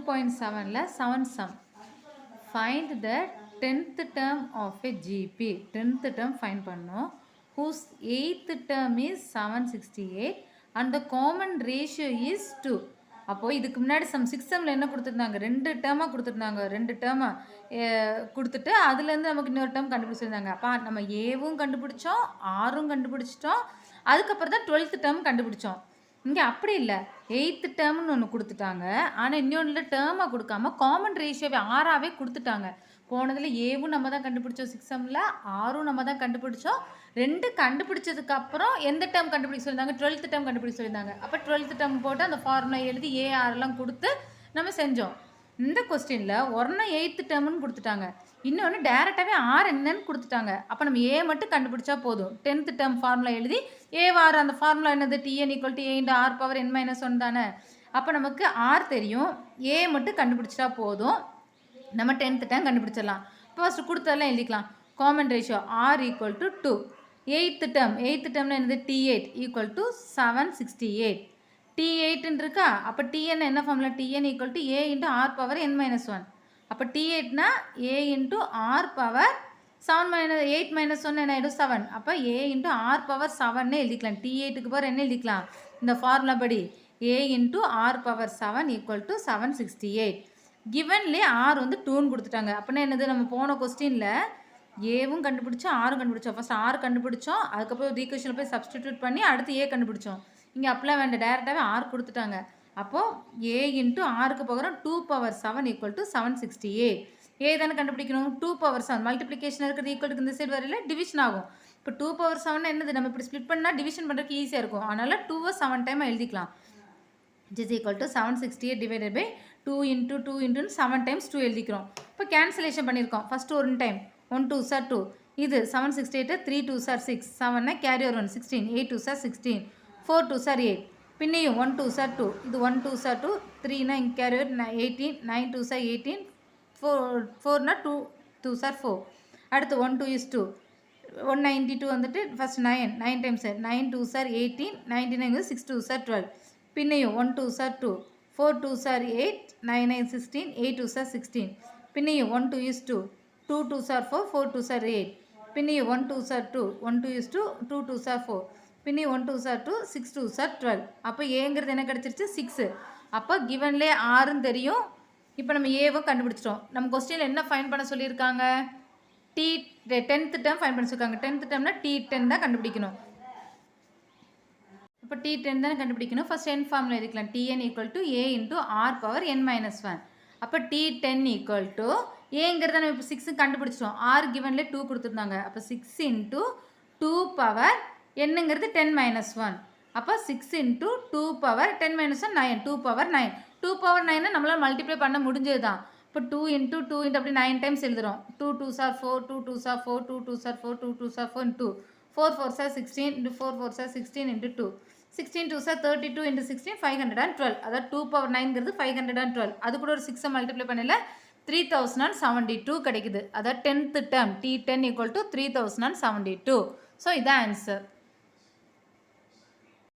2.7ல 7 sum. Find the 10th term of a GP. 10th term find பண்ணோம். Whose 8th term is 768 and the common ratio is 2. அப்போ இதுக்கு முன்னாடி some 6 சம்ல என்ன கொடுத்துருந்தாங்க, 2 டேர்மாக கொடுத்துருந்தாங்க. 2 டேர்மாக கொடுத்துட்டு அதுலேருந்து நமக்கு இன்னொரு டேர்ம் கண்டுபிடிச்சிருந்தாங்க. அப்போ நம்ம ஏவும் கண்டுபிடிச்சோம், ஆரும் கண்டுபிடிச்சிட்டோம். அதுக்கப்புறம் தான் 12th டேர்ம் கண்டுபிடிச்சோம். இங்கே அப்படி இல்லை, 8th டேர்ம்னு ஒன்று கொடுத்துட்டாங்க. ஆனால் இன்னொன்றில் டேர்மாக கொடுக்காம காமன் ரேஷியோவை ஆறாவே கொடுத்துட்டாங்க. போனதில் ஏவும் நம்ம தான் கண்டுபிடிச்சோம், 6 சம்மில் ஆரும் நம்ம தான் கண்டுபிடிச்சோம். 2 கண்டுபிடிச்சதுக்கப்புறம் எந்த டேர்ம் கண்டுபிடிக்க சொல்லியிருந்தாங்க, 12th டேர்ம் கண்டுபிடிக்க சொல்லியிருந்தாங்க. அப்போ 12th டேர்ம் போட்டு அந்த ஃபார்முலா எழுதி ஏஆர்லாம் கொடுத்து நம்ம செஞ்சோம். இந்த கொஸ்டினில் ஒன்று 8th டேர்ம்னு கொடுத்துட்டாங்க, இன்னொன்று டேரெக்டாகவே ஆர் என்னன்னு கொடுத்துட்டாங்க. அப்போ நம்ம ஏ மட்டும் கண்டுபிடிச்சா போதும். 10th டேர்ம் ஃபார்முலா எழுதி ஏவார், அந்த ஃபார்முலா என்னது, T N equal to A into R power N minus 1 தானே. அப்போ நமக்கு ஆர் தெரியும், ஏ மட்டும் கண்டுபிடிச்சிட்டா போதும், நம்ம 10th டேர்ம் கண்டுபிடிச்சிடலாம். இப்போ ஃபஸ்ட்டு கொடுத்ததெல்லாம் எழுதிக்கலாம். Common ratio R equal to 2. 8th டேர்ம்னா என்னது, T8 ஈக்குவல் டு 768. T8 இருக்கா, அப்போ டிஎன் என்ன formula, T N equal to A into R power N minus 1. அப்போ T8னா A into R power 8 minus 1 என்ன ஆகிடும், 7. அப்போ ஏ இன்ட்டு ஆர் பவர் 7ன்னு எழுதிக்கலாம். T8க்கு பவர் என்ன எழுதிக்கலாம், இந்த ஃபார்முலா படி A into R power 7 equal to 768. கிவன்லேயே ஆர் வந்து 2ன்னு கொடுத்துட்டாங்க. அப்படின்னா என்னது, நம்ம போன கொஸ்டினில் ஏவும் கண்டுபிடிச்சோம், ஆரும் கண்டுபிடிச்சோம். ஃபஸ்ட் ஆர் கண்டுபிடிச்சோம், அதுக்கப்புறம் ஈக்குவேஷனில் போய் சப்ஸ்டிடியூட் பண்ணி அடுத்து ஏ கண்டுபிடிச்சோம். இங்கே அப்படிலாம் வேண்டாம், டேரெக்டாகவே ஆர் கொடுத்துட்டாங்க. அப்போது ஏ இன்ட்டு ஆருக்கு பகரம் 2 பவர் 7 ஈக்குவல் டு 768. ஏ தானே கண்டுபிடிக்கணும், 2 பவர் 7 மல்டிப்ளிகேஷன் இருக்கிறது ஈக்குவல் டு இந்த சைடு வரையில் டிவிஷன் ஆகும். இப்போ 2 பவர் 7 என்னது, நம்ம இப்படி ஸ்ப்ளிட் பண்ணால் டிவிஷன் பண்ணுறதுக்கு ஈஸியாக இருக்கும். அதனால் 2 7 டைம் எழுதிக்கலாம். which is equal to 768 divided by 2 into 2 into 7 times 2 எழுதிக்கிறோம். இப்போ கேன்சலேஷன் பண்ணியிருக்கோம். ஃபஸ்ட்டு ஒரு டைம் 1 2 சார் 2, இது 768 3 2 sir 6, 7 carry over 1 16, 8 2 sir 16, 4 2 sir 8, பின்னையும் 1 2 சார் 2, இது 1 2 சார் 2, 3னா இங்கே கேரி ஓவர் 18, 9 2 சார் 18, 4னா 2 2 சார் 4. அடுத்து 1 2 is 2, 192 வந்துட்டு first 9 times sir 9 2 sir 18, 99 6 2 sir 12, பின்னையும் 1 2 சார் 2, 4 2 சார் 8, 9 9 16, 8 2 சார் 16, பின்னையும் 1 2 is 2, 2 2 சார் 4, 4 2 சார் 8, பின்னையும் 1 2 சார் 2, 1 2 is 2, 2 2 சார் 4, பின்னையும் 1 2 சார் 2, 6 2 சார் 12. அப்போ ஏங்கிறது என்ன கிடச்சிருச்சு, 6. அப்போ கிவன்லேயே ஆறுன்னு தெரியும். இப்போ நம்ம ஏவும் கண்டுபிடிச்சிட்டோம். நம்ம கொஸ்டினில் என்ன ஃபைன் பண்ண சொல்லியிருக்காங்க, 10th டேர்ம் ஃபைன் பண்ண சொல்லியிருக்காங்க. 10th டேர்ம்னா T10 தான் கண்டுபிடிக்கணும். இப்போ T10 தானே கண்டுபிடிக்கணும். ஃபஸ்ட் n ஃபார்முலா எழுதிக்கலாம். Tn equal to A into R power N minus 1. அப்போ T10 ஈக்குவல் டு ஏங்கிறத நம்ம இப்போ 6 கண்டுபிடிச்சிட்டோம். ஆர் கிவன்லேயே 2 கொடுத்துருந்தாங்க. அப்போ 6 இன்ட்டு 2 பவர் என்னங்கிறது 10 மைனஸ் 1. அப்போ 6 into 2 power 10 minus 1 9, 2 power 9. 2 power 9 நம்மளால் மல்டிப்ளை பண்ண முடிஞ்சது தான். இப்போ 2 இன்ட்டு 2 இன்ட்டு அப்படி 9 டைம்ஸ் எழுதுகிறோம். 2 2 sir 4, 2 2 sir 4, 2 2 sir 4, 2 2 sir 4 into 4 4 sir 16 into 4 4 sir 16 into 2, 16 2 sir 32 into 16 512. அதாவது 2 பவர் 9ங்கிறது 512. அது கூட ஒரு 6 மல்டிப்ளை பண்ணல 3072 கிடைக்குது. அதாவது 10th term T10 equal to 3072. So இதான் ஆன்சர்.